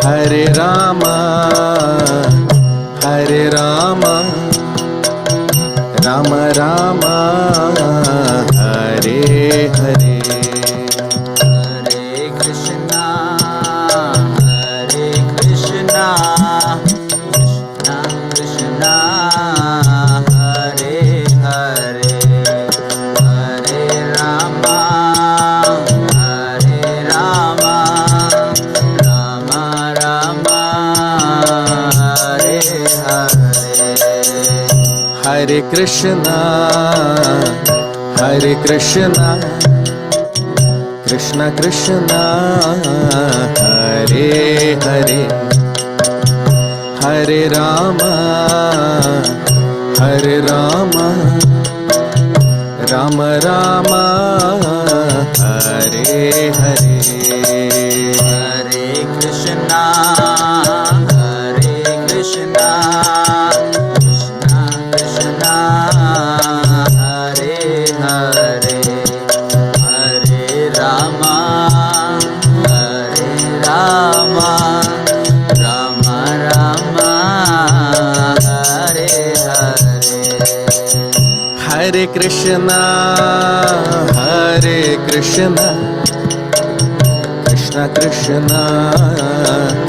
Hare Rama, Hare Rama, Rama Rama, Hare Hare. Hare Krishna, Hare Krishna, Krishna Krishna, Hare Hare, Hare Rama, Hare Rama, Rama Rama, Hare Hare. Hare Krishna, Hare Krishna, Krishna Krishna, Hare Hare, Hare Rama, Hare Rama, Rama Rama, Hare Hare. Hare Krishna, Hare Krishna, Krishna Krishna,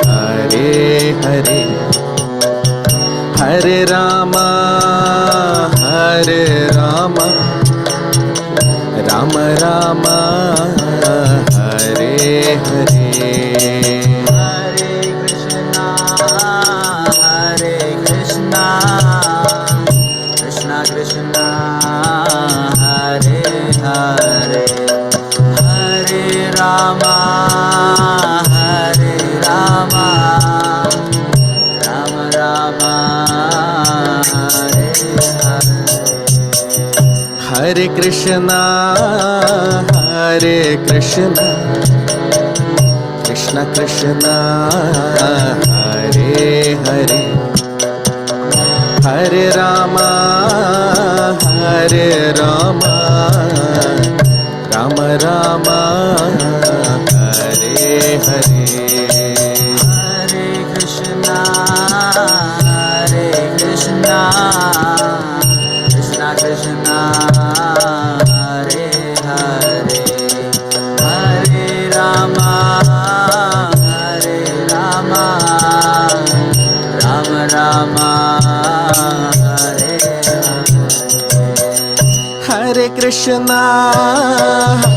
Hare Hare, Hare Rama, Hare Rama, Rama Rama, Hare Hare. Hare Krishna, Hare Krishna, Krishna Krishna, Hare Hare, Hare Rama, Hare Rama, Rama Rama, Hare Hare. Hare Krishna, Hare Krishna, Krishna Krishna, Hare Hare, Hare Rama, Hare Rama, Rama Rama, Hare Hare. Hare Krishna, Hare Krishna, Krishna Krishna, Hare Hare, Hare Rama, Hare Rama, Rama Rama, Hare Hare. Hare Krishna, Hare Krishna, Krishna Krishna, Hare Hare, Hare Rama, Hare Rama, Rama Rama, Hare Hare. Hare Krishna,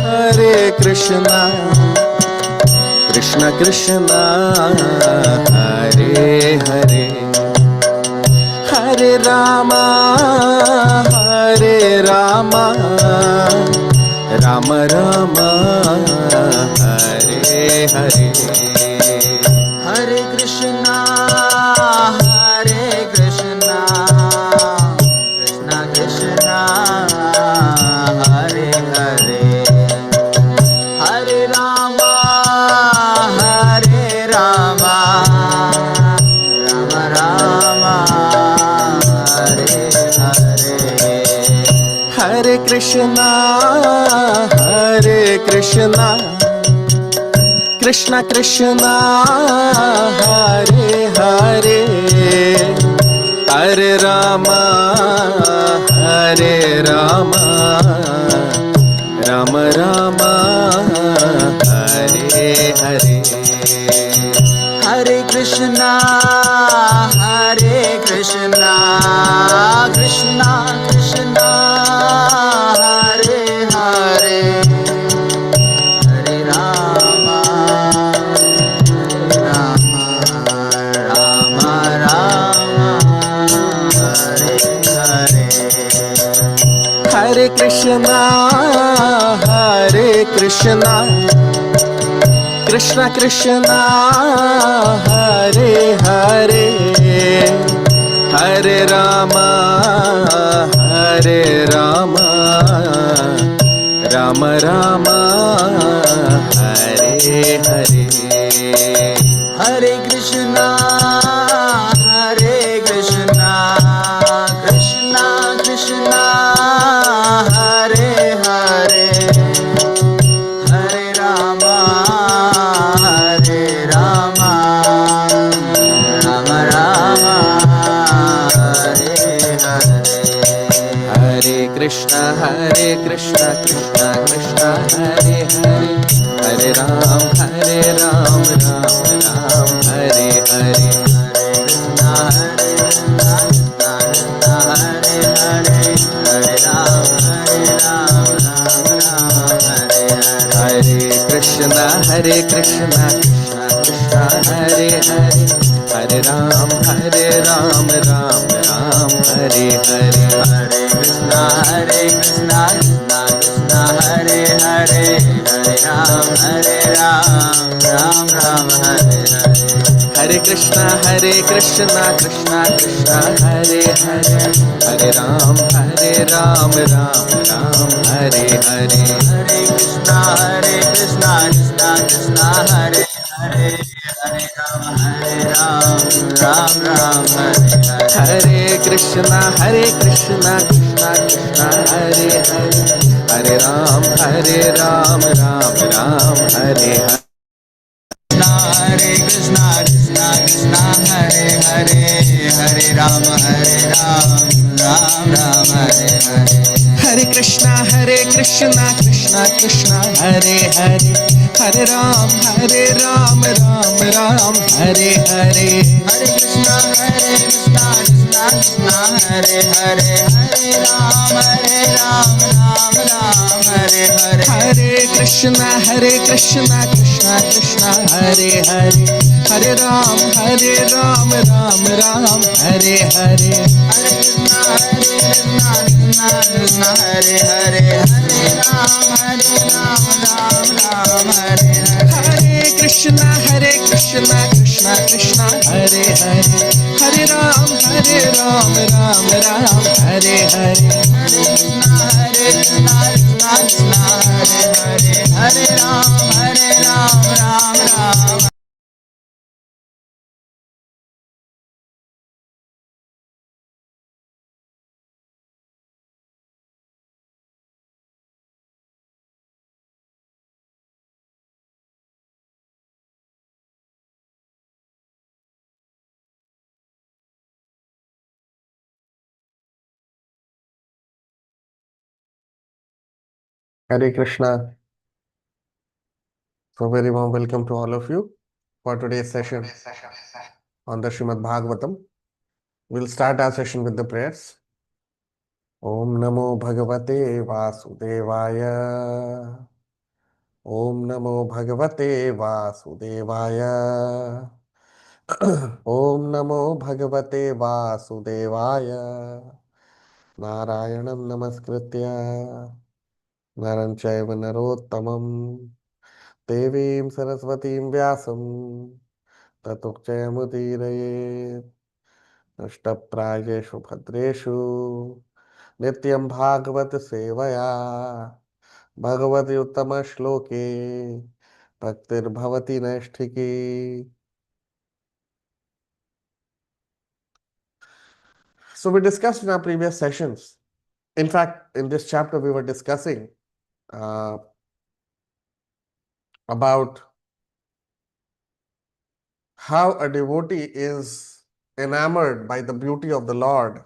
Hare Krishna, Krishna Krishna, Hare Hare, Hare Rama, Hare Rama, Rama Rama, Hare Hare. Hare Krishna, Hare Krishna, Krishna Krishna, Hare Hare, Hare Rama, Hare Rama, Rama Rama, Hare Hare. Hare Krishna, Hare Krishna, Krishna Krishna, Hare Hare, Hare Rama, Hare Rama, Rama Rama, Hare Hare. Hare Krishna, Hare Krishna, Krishna Krishna, Hare Hare, Hare Rama, Rama Rama, Rama Hare Hare. Hare Krishna, Hare Krishna, Krishna Krishna, Hare Hare, Hare Rama, Hare Rama, Rama Rama, Hare Hare. Hare Krishna, Hare Krishna, Krishna Krishna, Hare Hare, Hare Rama, Hare Rama, Krishna Krishna Krishna Hare Hare Hare Ram Ram Ram Hare Hare Krishna Hare Krishna Krishna Krishna Hare Hare Hare Ram Ram Ram Hare Hare Krishna Hare Krishna Krishna Krishna Hare Hare Hare Ram Ram Hare Hare Hare Krishna Krishna Krishna Hare Hare Hare Ram Ram Hare Hare Hare Krishna Krishna Krishna Hare Hare Hare Ram Ram Hare Hare Hare Krishna Krishna Krishna Hare Hare Hare Ram Ram Hare Hare Hare Krishna Krishna Krishna Hare Hare Hare Ram Ram Hare Hare Hare Krishna Krishna Krishna Hare Hare Hare Ram Ram Hare Hare Hare Krishna Krishna Krishna Hare Hare Hare Ram Ram Hare Hare Hare Krishna Krishna Krishna Hare Hare Hare Ram Ram Hare Hare Hare Hare Hare Ram Ram Hare Hare Hare Krishna Krishna Krishna Hare Hare Hare Ram Ram Hare Hare Hare Ram Hare Krishna. So very warm welcome to all of you for today's session on the Srimad Bhagavatam. We'll start our session with the prayers. Om Namo Bhagavate Vasudevaya. Om Namo Bhagavate Vasudevaya. Om Namo Bhagavate Vasudevaya. Narayanam Namaskritya. Naram Chaiva Narottamam. Devim Saraswatim Vyasam Tatokchayamudiraye Nashtaprayeshu Bhadreshu Nityam Bhagavat Sevaya Bhagavati Uttama Shloke Bhaktir Bhavati Nashtiki. So we discussed in our previous sessions. In fact, in this chapter we were discussing uh, about how a devotee is enamored by the beauty of the Lord.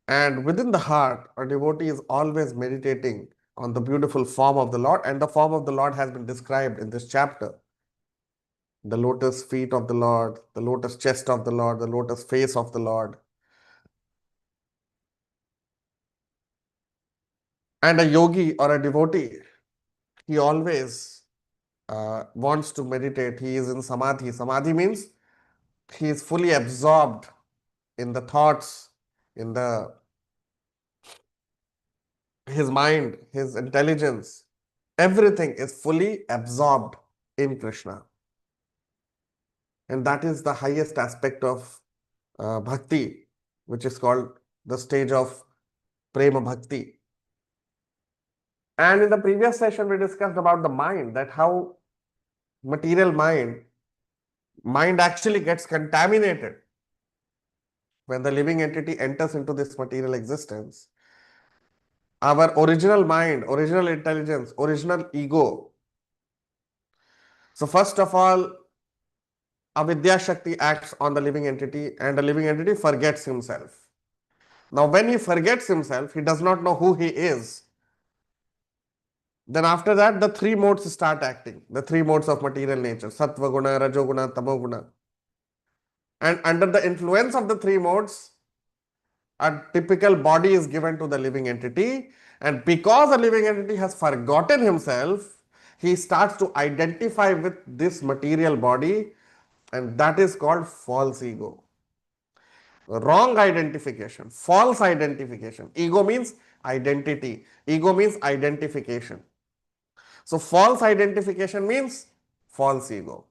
And within the heart, a devotee is always meditating on the beautiful form of the Lord, and the form of the Lord has been described in this chapter. The lotus feet of the Lord, the lotus chest of the Lord, the lotus face of the Lord. And a yogi or a devotee, he always wants to meditate. He is in samadhi. Samadhi means he is fully absorbed in the thoughts, in his mind, his intelligence. Everything is fully absorbed in Krishna. And that is the highest aspect of bhakti, which is called the stage of prema bhakti. And in the previous session, we discussed about the mind, that how material mind actually gets contaminated when the living entity enters into this material existence. Our original mind, original intelligence, original ego. So first of all, avidya shakti acts on the living entity, and the living entity forgets himself. Now, when he forgets himself, he does not know who he is. Then after that, the three modes start acting. The three modes of material nature: Sattva Guna, Rajoguna, Tamoguna. And under the influence of the three modes, a typical body is given to the living entity. And because the living entity has forgotten himself, he starts to identify with this material body, and that is called false ego. Wrong identification, false identification. Ego means identity. Ego means identification. So false identification means false ego.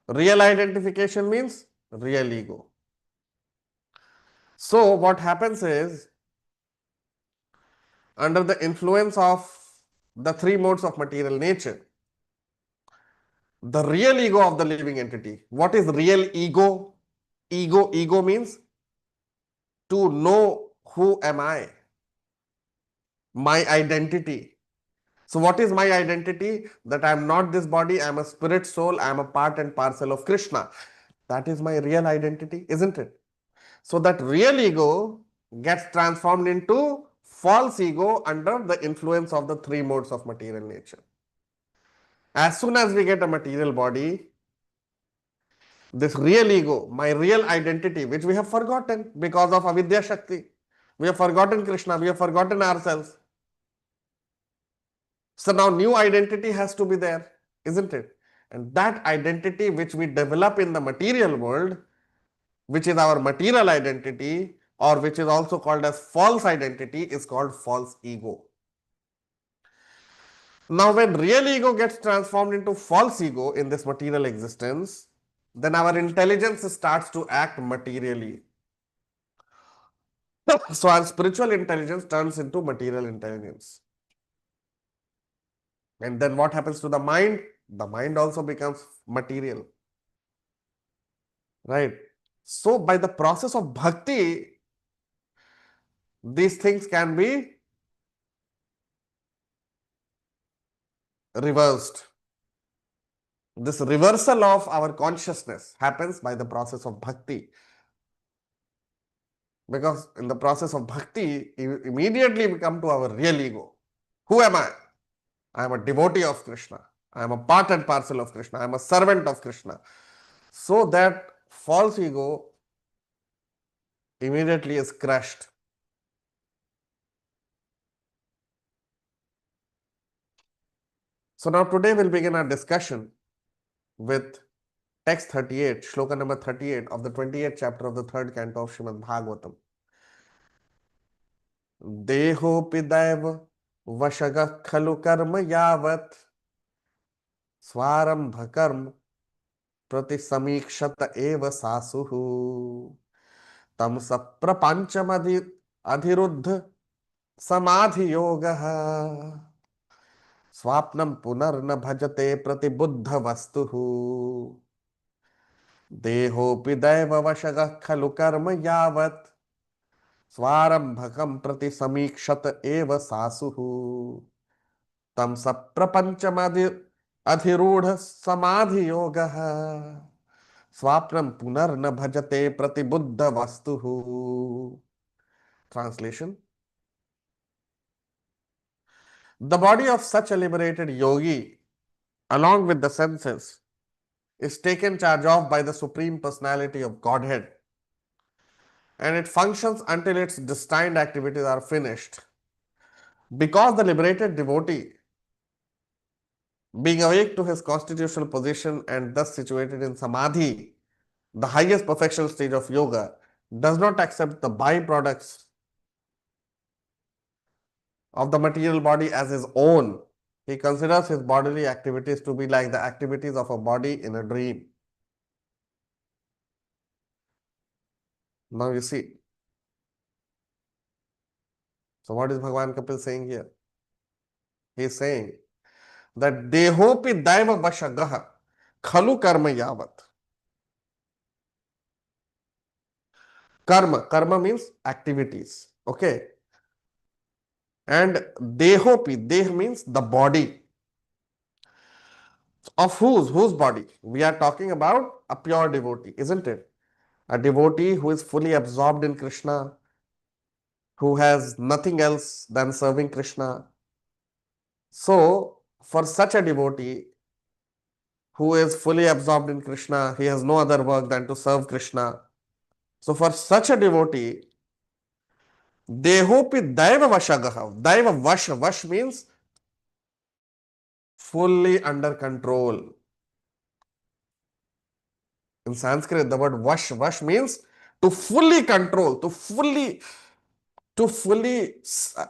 Real identification means real ego. So what happens is, under the influence of the three modes of material nature, the real ego of the living entity. What is real ego? Ego means to know who am I, my identity. So what is my identity? That I am not this body, I am a spirit soul, I am a part and parcel of Krishna. That is my real identity, isn't it? So that real ego gets transformed into false ego under the influence of the three modes of material nature. As soon as we get a material body, this real ego, my real identity, which we have forgotten because of avidya shakti, we have forgotten Krishna, we have forgotten ourselves. So now new identity has to be there, isn't it? And that identity which we develop in the material world, which is our material identity, or which is also called as false identity, is called false ego. Now, when real ego gets transformed into false ego in this material existence, then our intelligence starts to act materially. So our spiritual intelligence turns into material intelligence. And then what happens to the mind? The mind also becomes material. Right? So by the process of bhakti, these things can be reversed. This reversal of our consciousness happens by the process of bhakti. Because in the process of bhakti, immediately we come to our real ego. Who am I? I am a devotee of Krishna. I am a part and parcel of Krishna. I am a servant of Krishna. So that false ego immediately is crushed. So now today we'll begin our discussion with text 38, Shloka number 38 of the 28th chapter of the 3rd canto of Srimad Bhagavatam. Dehopi daiva vashaga khalu karma yavat svarambha karma prati samikshat eva sasuhu tam saprapancham adhiruddha samadhi yogaha swapnam punarna bhajate prati buddha vastuhu देहोपि दैववशगः खलु कर्म यावत् स्वारंभकं प्रति समीक्षत एव सासुः तं सप्रपंचमधि अधिरूढ़ समाधि योगः स्वाप्नं पुनर्न भजते प्रति Buddha वस्तुः. Translation: the body of such a liberated yogi, along with the senses, is taken charge of by the Supreme Personality of Godhead, and it functions until its destined activities are finished. Because the liberated devotee, being awake to his constitutional position and thus situated in samadhi, the highest perfection stage of yoga, does not accept the byproducts of the material body as his own. He considers his bodily activities to be like the activities of a body in a dream. Now you see. So what is Bhagavan Kapil saying here? He is saying that dehopi daiva vashagaha khalu karma yavat. Karma means activities. Okay. And dehopi, deh means the body. Of whose body? We are talking about a pure devotee, isn't it? A devotee who is fully absorbed in Krishna, who has nothing else than serving Krishna. So, for such a devotee who is fully absorbed in Krishna, he has no other work than to serve Krishna. So, for such a devotee, Dehopi Daiva Vashagaha. Daiva Vash means fully under control. In Sanskrit, the word Vash means to fully control, to fully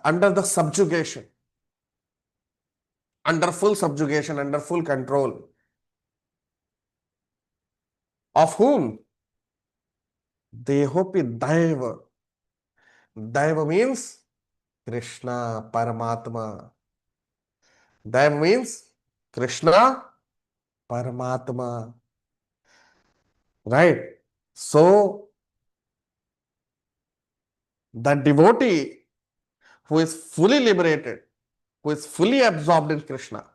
under the subjugation, under full subjugation, under full control. Of whom? Dehopi Daiva. Daiva means Krishna, Paramatma. Daiva means Krishna, Paramatma. Right? So, the devotee who is fully liberated, who is fully absorbed in Krishna,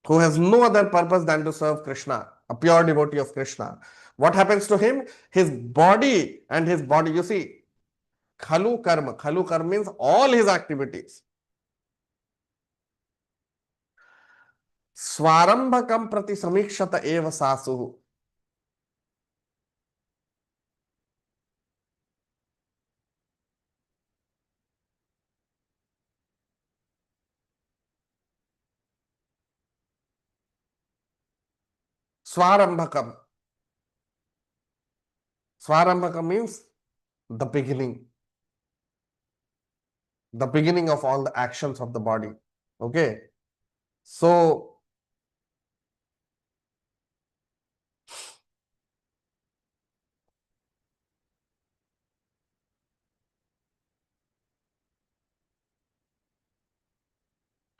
who has no other purpose than to serve Krishna, a pure devotee of Krishna. What happens to him? His body, you see, khalu karma means all his activities. Swarambhakam prati samikshata eva sasuhu. Swarambhakam. Swarambhakam means the beginning of all the actions of the body. Okay. So,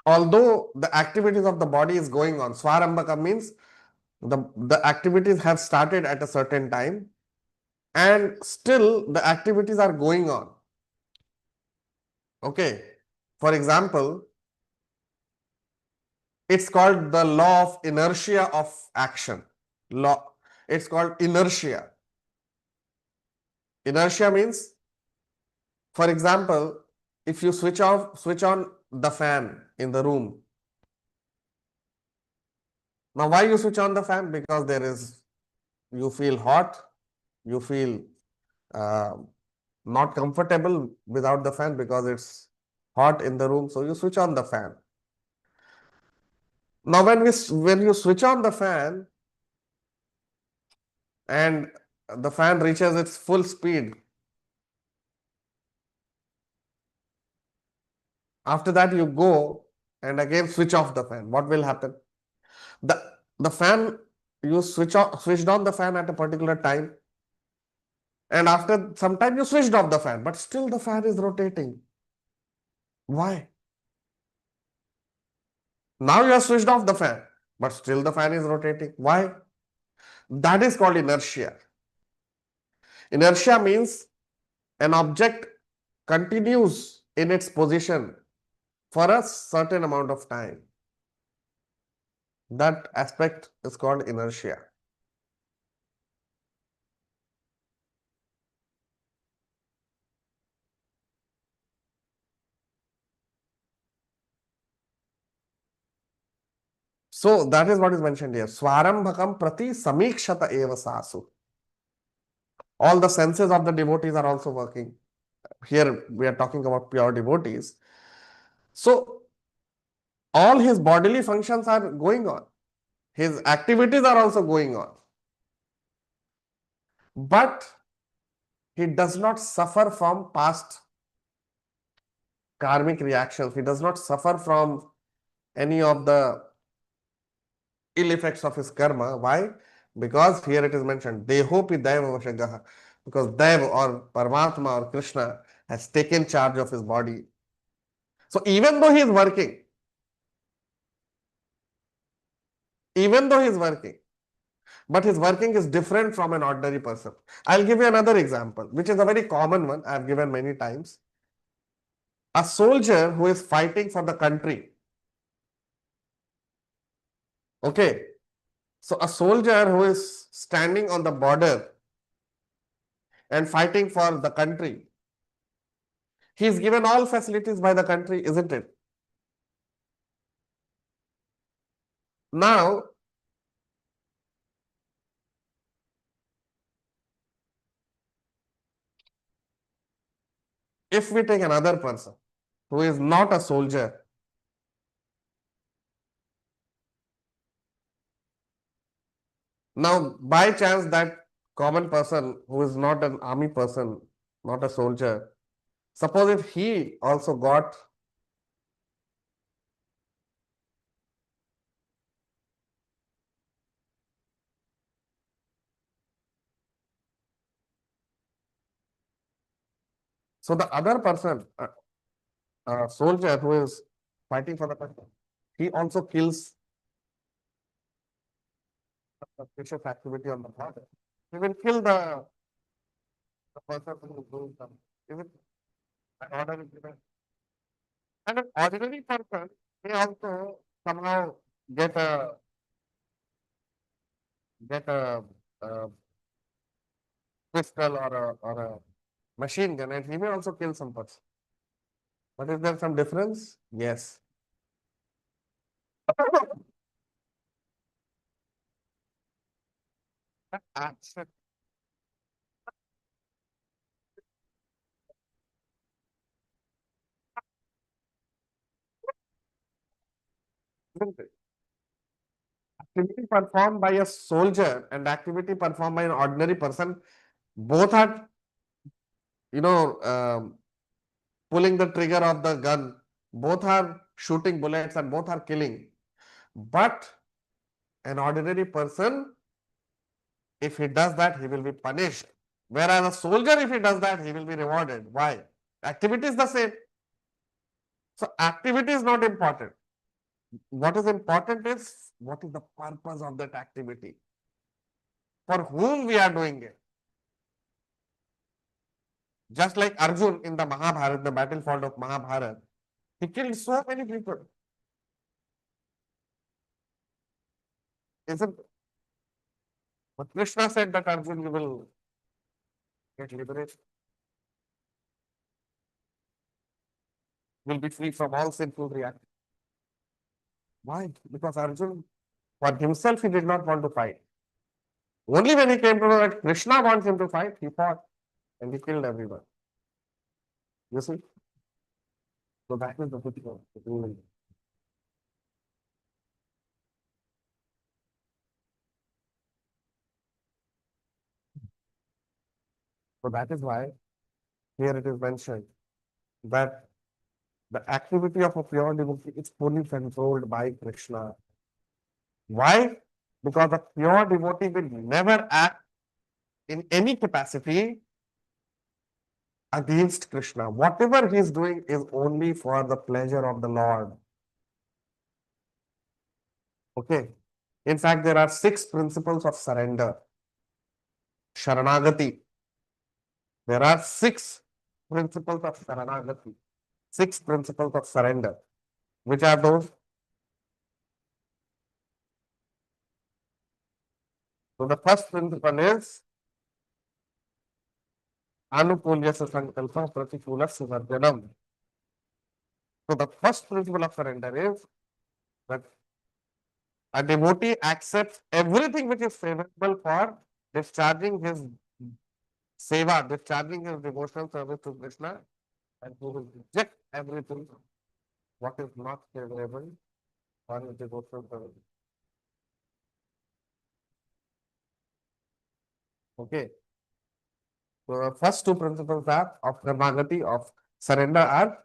although the activities of the body is going on, Swarambhaka means the activities have started at a certain time and still the activities are going on. Okay. For example, it's called the law of inertia of action. It's called inertia. Inertia means, for example, if you switch on the fan in the room. Now, why you switch on the fan? Because you feel hot, you feel not comfortable without the fan because it's hot in the room. So you switch on the fan. Now, when you switch on the fan and the fan reaches its full speed, after that you go and again switch off the fan. What will happen? The fan, you switched on the fan at a particular time, and after some time you switched off the fan, but still the fan is rotating. Why? Now you have switched off the fan, but still the fan is rotating. Why? That is called inertia. Inertia means an object continues in its position for a certain amount of time. That aspect is called inertia. So that is what is mentioned here. Swarambhakam prati samikshata eva sasu. All the senses of the devotees are also working. Here we are talking about pure devotees. So all his bodily functions are going on. His activities are also going on. But he does not suffer from past karmic reactions. He does not suffer from any of the ill effects of his karma. Why? Because here it is mentioned, Dehopi Daiva Vashagaha. Because Daiva or Paramatma or Krishna has taken charge of his body. So even though he is working, but his working is different from an ordinary person. I'll give you another example, which is a very common one I've given many times. A soldier who is fighting for the country. Okay. So a soldier who is standing on the border and fighting for the country. He is given all facilities by the country, isn't it? Now, if we take another person who is not a soldier, now by chance that common person who is not an army person, not a soldier, suppose if he also got so the other person, a soldier who is fighting for the country, he also kills suspicious activity on the border. He will kill the person who is doing something. Is it an order is given? And an ordinary person may also somehow get a get a pistol or a machine gun, and he may also kill some person. But is there some difference? Yes. Accept. Activity performed by a soldier and activity performed by an ordinary person, both are, you know, pulling the trigger of the gun, both are shooting bullets and both are killing. But an ordinary person, if he does that, he will be punished. Whereas a soldier, if he does that, he will be rewarded. Why? Activity is the same. So activity is not important. What is important is what is the purpose of that activity? For whom we are doing it? Just like Arjun in the Mahabharata, the battlefield of Mahabharata, he killed so many people. Isn't it? But Krishna said that Arjun, you will get liberated, will be free from all sinful reactions. Why? Because Arjun, for himself, he did not want to fight. Only when he came to know that Krishna wants him to fight, he fought and he killed everyone. You see? So that is the picture. So that is why here it is mentioned that the activity of a pure devotee is fully controlled by Krishna. Why? Because a pure devotee will never act in any capacity against Krishna. Whatever he is doing is only for the pleasure of the Lord. Okay. In fact, there are 6 principles of surrender. Sharanagati. There are 6 principles of Sharanagati. 6 principles of surrender. Which are those? So the first principle is Anukulyasya Sankalpa Pratikulasya Varjanam. So the first principle of surrender is that a devotee accepts everything which is favorable for discharging his seva, discharging his devotional service to Krishna, and he will reject everything what is not favorable for his devotional service. Okay. So the first 2 principles are of Karmagati, of surrender, are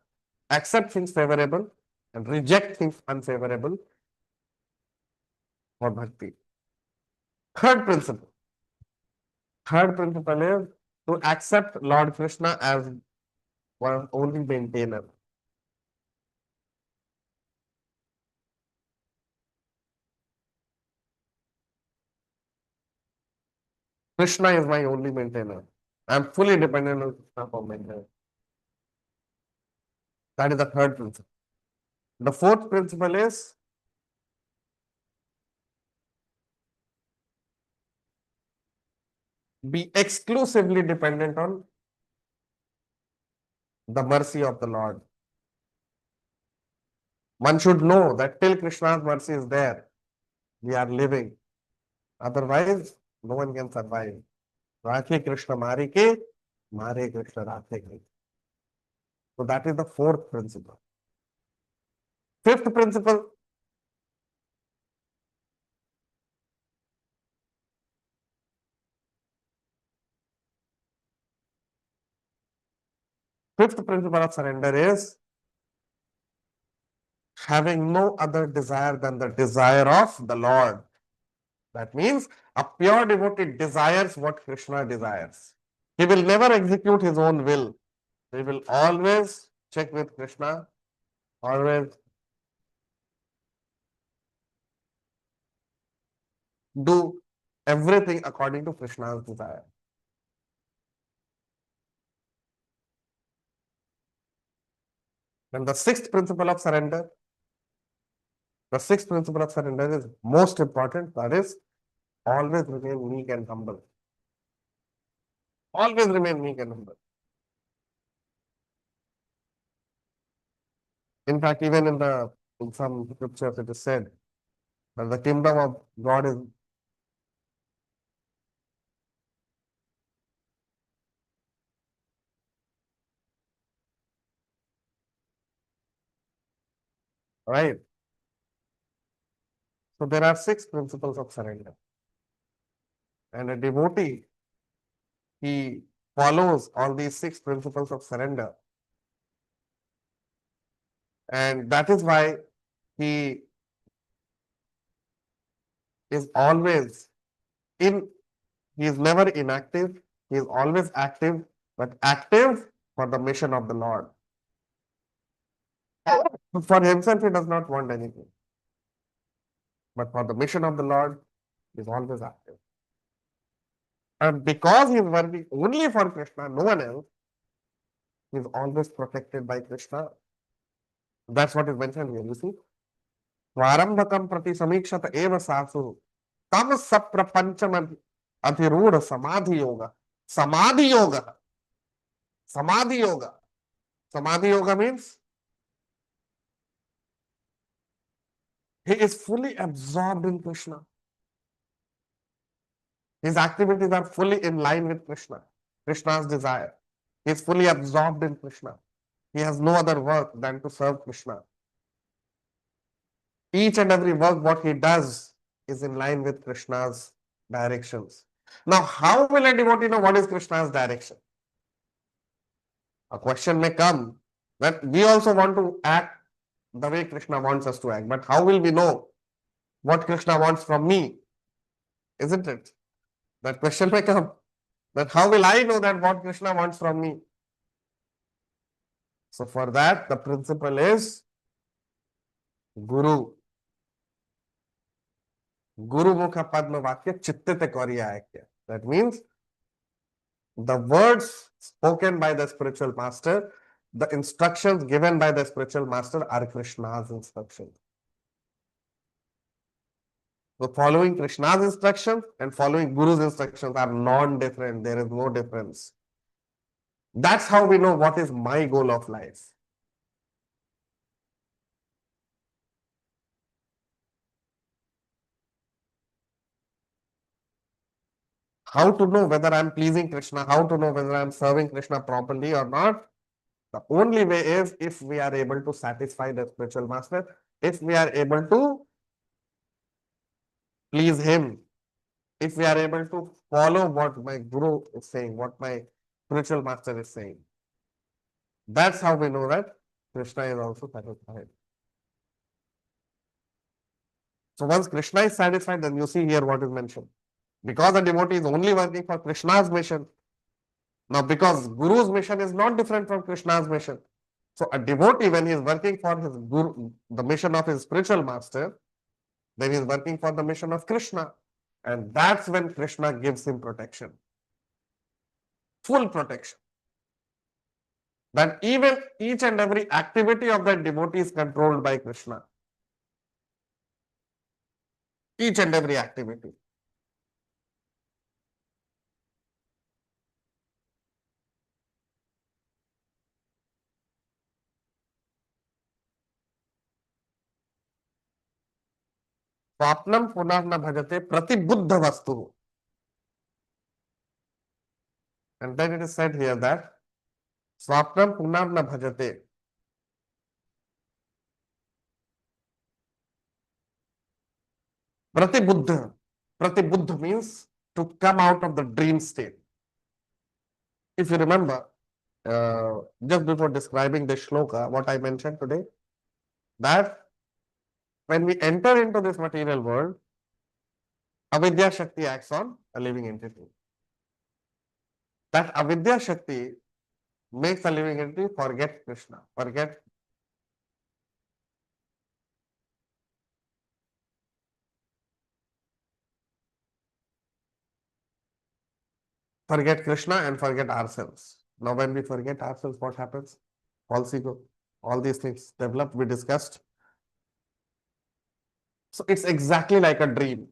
accept things favorable and reject things unfavorable for bhakti. Third principle. Third principle is to accept Lord Krishna as one only maintainer. Krishna is my only maintainer. I am fully dependent on Krishna for maintenance. That is the third principle. The fourth principle is be exclusively dependent on the mercy of the Lord. One should know that till Krishna's mercy is there, we are living. Otherwise, no one can survive. Rakhe Krishna Mari ke, Mare Krishna Rakhe ke. So that is the fourth principle. Fifth principle. Fifth principle of surrender is having no other desire than the desire of the Lord. That means a pure devotee desires what Krishna desires. He will never execute his own will. He will always check with Krishna, always do everything according to Krishna's desire. And the sixth principle of surrender is most important. That is, always remain meek and humble. Always remain meek and humble. In fact, even in some scriptures it is said that the kingdom of God is right. So there are six principles of surrender. And a devotee, he follows all these six principles of surrender. And that is why he is always in, he is never inactive, he is always active, but active for the mission of the Lord. For himself, he does not want anything. But for the mission of the Lord, he is always active. And because he is working only for Krishna, no one else, he is always protected by Krishna. That's what is mentioned here, you see. Svarambhakam prati samikshata eva sasu tam saprapancham adhiruda samadhi yoga. Samadhi yoga. Samadhi yoga. Samadhi yoga means he is fully absorbed in Krishna. His activities are fully in line with Krishna, Krishna's desire. He is fully absorbed in Krishna. He has no other work than to serve Krishna. Each and every work what he does is in line with Krishna's directions. Now, how will a devotee know what is Krishna's direction? A question may come that we also want to act the way Krishna wants us to act, but how will we know what Krishna wants from me? Isn't it? That question may come. That how will I know that what Krishna wants from me? So for that, the principle is Guru. Guru Mukha Padma Vakya Chittite Korya Akya. That means the words spoken by the spiritual master, the instructions given by the spiritual master are Krishna's instructions. So following Krishna's instructions and following Guru's instructions are non-different. There is no difference. That's how we know what is my goal of life. How to know whether I'm pleasing Krishna, how to know whether I'm serving Krishna properly or not? The only way is if we are able to satisfy the spiritual master, if we are able to please him, if we are able to follow what my Guru is saying, what my spiritual master is saying. That's how we know that Krishna is also satisfied. So once Krishna is satisfied, then you see here what is mentioned. Because the devotee is only working for Krishna's mission. Now, because Guru's mission is not different from Krishna's mission. So a devotee, when he is working for his Guru, the mission of his spiritual master, then he is working for the mission of Krishna. And that's when Krishna gives him protection. Full protection. That even each and every activity of that devotee is controlled by Krishna. Each and every activity. Swapnam punah na bhajate pratibuddha vastu. And then it is said here that Swapnam punah na bhajate. Pratibuddha. Pratibuddha means to come out of the dream state. If you remember, just before describing the shloka, what I mentioned today, that when we enter into this material world, avidya shakti acts on a living entity. That avidya shakti makes a living entity forget Krishna, forget Krishna and forget ourselves. Now, when we forget ourselves, what happens? False ego. All these things develop, we discussed. So it's exactly like a dream.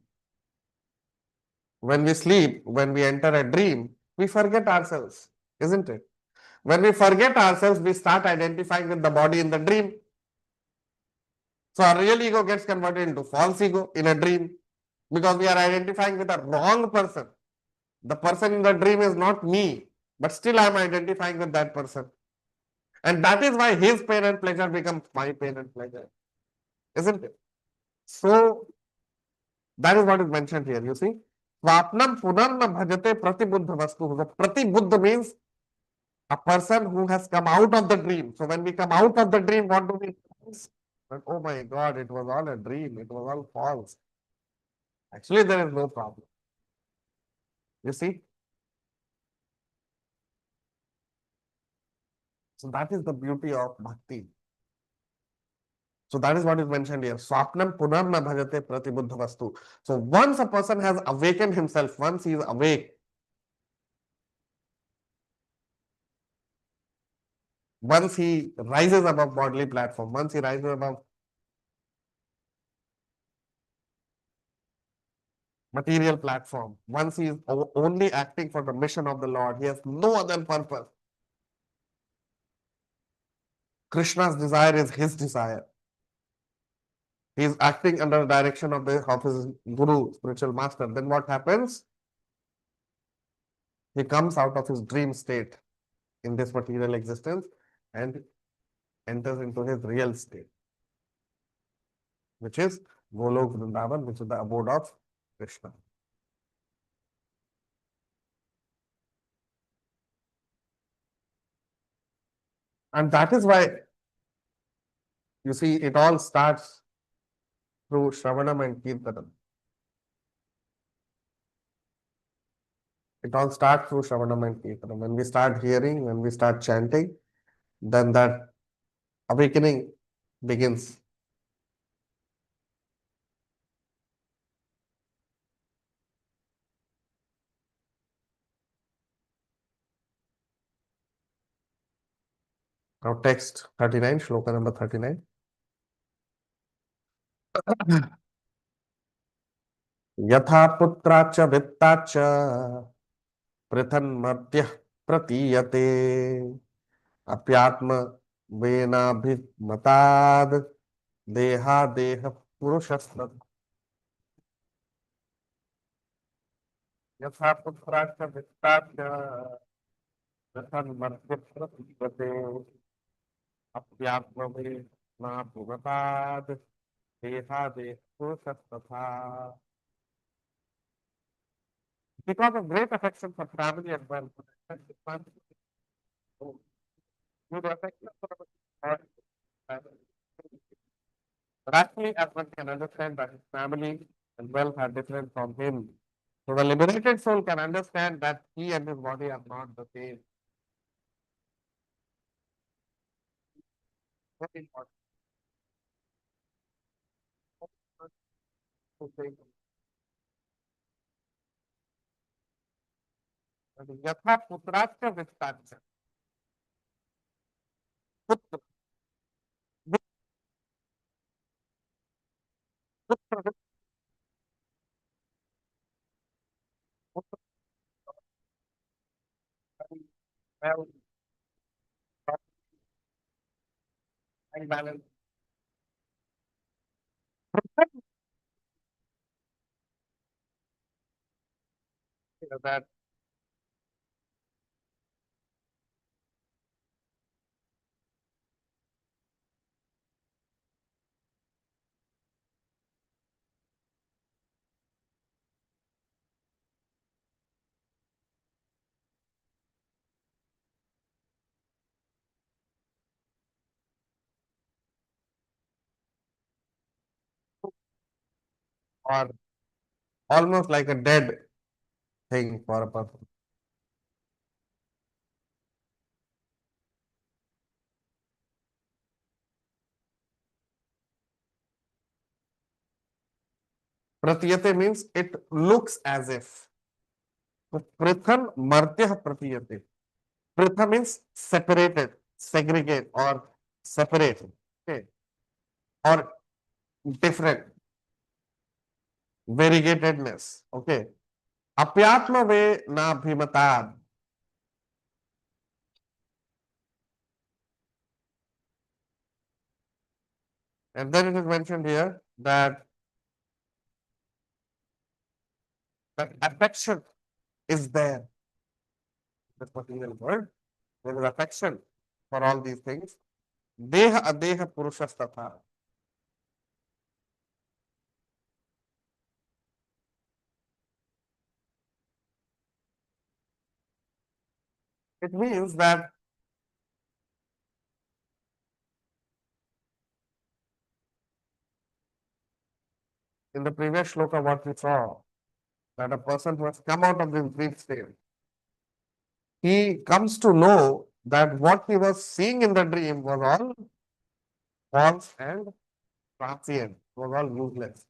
When we sleep, when we enter a dream, we forget ourselves, isn't it? When we forget ourselves, we start identifying with the body in the dream. So our real ego gets converted into false ego in a dream because we are identifying with a wrong person. The person in the dream is not me, but still I am identifying with that person. And that is why his pain and pleasure becomes my pain and pleasure, isn't it? So that is what is mentioned here. You see, Swapnam punarna bhajate pratibuddha vastu. The pratibuddha means a person who has come out of the dream. So when we come out of the dream, what do we realize? That, oh my God, it was all a dream. It was all false. Actually, there is no problem. You see? So that is the beauty of bhakti. So that is what is mentioned here. Swapnam punarna bhajate pratibuddha vastu. So once a person has awakened himself, once he is awake, once he rises above bodily platform, once he rises above material platform, once he is only acting for the mission of the Lord, he has no other purpose. Krishna's desire is his desire. He is acting under the direction of his guru, spiritual master. Then what happens? He comes out of his dream state in this material existence and enters into his real state, which is Golok Vrindavan, which is the abode of Krishna. And that is why, you see, it all starts through Shravanam and Kirtanam. It all starts through Shravanam and Kirtanam. When we start hearing, when we start chanting, then that awakening begins. Now, text 39, Shloka number 39. यथा पुत्राच वित्ताच पृथन्मर्त्यः प्रतीयते अप्यात्म वेनाभिमताद् देहादेह पुरुषस्तत् यथा पुत्राच वित्ताच पृथन्मर्त्यः प्रतीयते अप्यात्म वेनाभिमताद् देहादेह पुरुषस्तथा. Because of great affection for family and wealth, you affection for God. But actually, as one can understand that his family and wealth are different from him. So the liberated soul can understand that he and his body are not the same. Very important to say. यथा पुत्राच वित्ताच पुत्र पुत्र पुत्र wealth, balance. here that or almost like a dead thing for a person. Pratiyate means it looks as if. So Pritham Martyah Pratiyate. Pritha means separated, segregate, or separate. Okay. Or different, variegatedness. Okay. Apyatma ve na bhimata. And then it is mentioned here that affection is there. This material world. There is affection for all these things. Deha adeha purushasthatha. It means that in the previous shloka, what we saw, that a person who has come out of this dream state, he comes to know that what he was seeing in the dream was all false and transient, was all useless.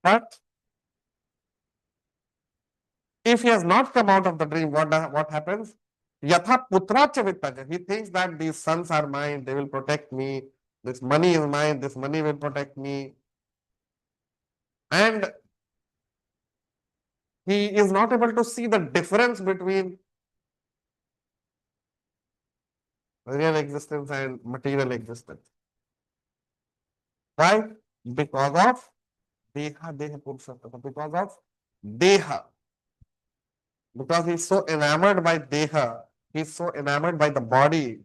But if he has not come out of the dream, what happens? Yatha putracha vittaja. He thinks that these sons are mine, they will protect me. This money is mine, this money will protect me. And he is not able to see the difference between real existence and material existence. Why? Because of deha purushottam. Because of deha. Because he's so enamored by deha, he's so enamored by the body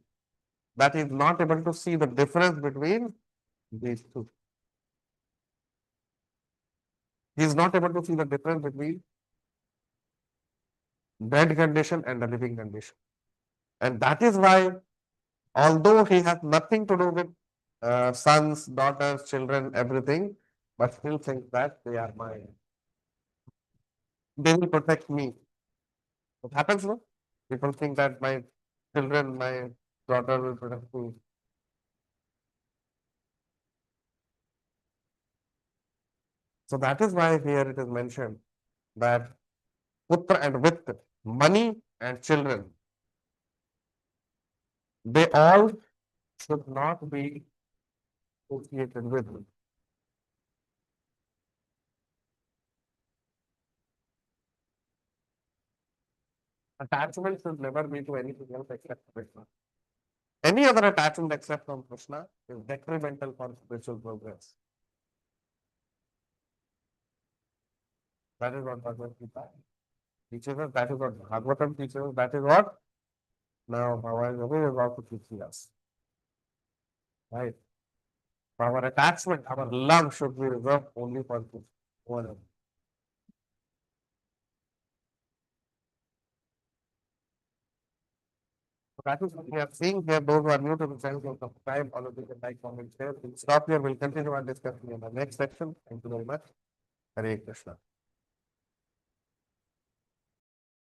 that he's not able to see the difference between these two. He's not able to see the difference between dead condition and the living condition. And that is why, although he has nothing to do with sons, daughters, children, everything, but still thinks that they are mine. They will protect me. What happens, no? People think that my children, my daughter will protect me. So that is why here it is mentioned that putra and with money and children, they all should not be associated with. Attachment should never be to anything else except Krishna. Any other attachment except from Krishna is detrimental for spiritual progress. That is what Bhagavad Gita teaches us. That is what Bhagavatam teaches us. That is what now Bhagavad Gita is about to teach us. Right? Our attachment, our love should be reserved only for Krishna. One of them. So that is what we are seeing here. Those who are new to the channel will subscribe, follow the like, comment, share. We'll stop here. We'll continue our discussion in the next section. Thank you very much. Hare Krishna.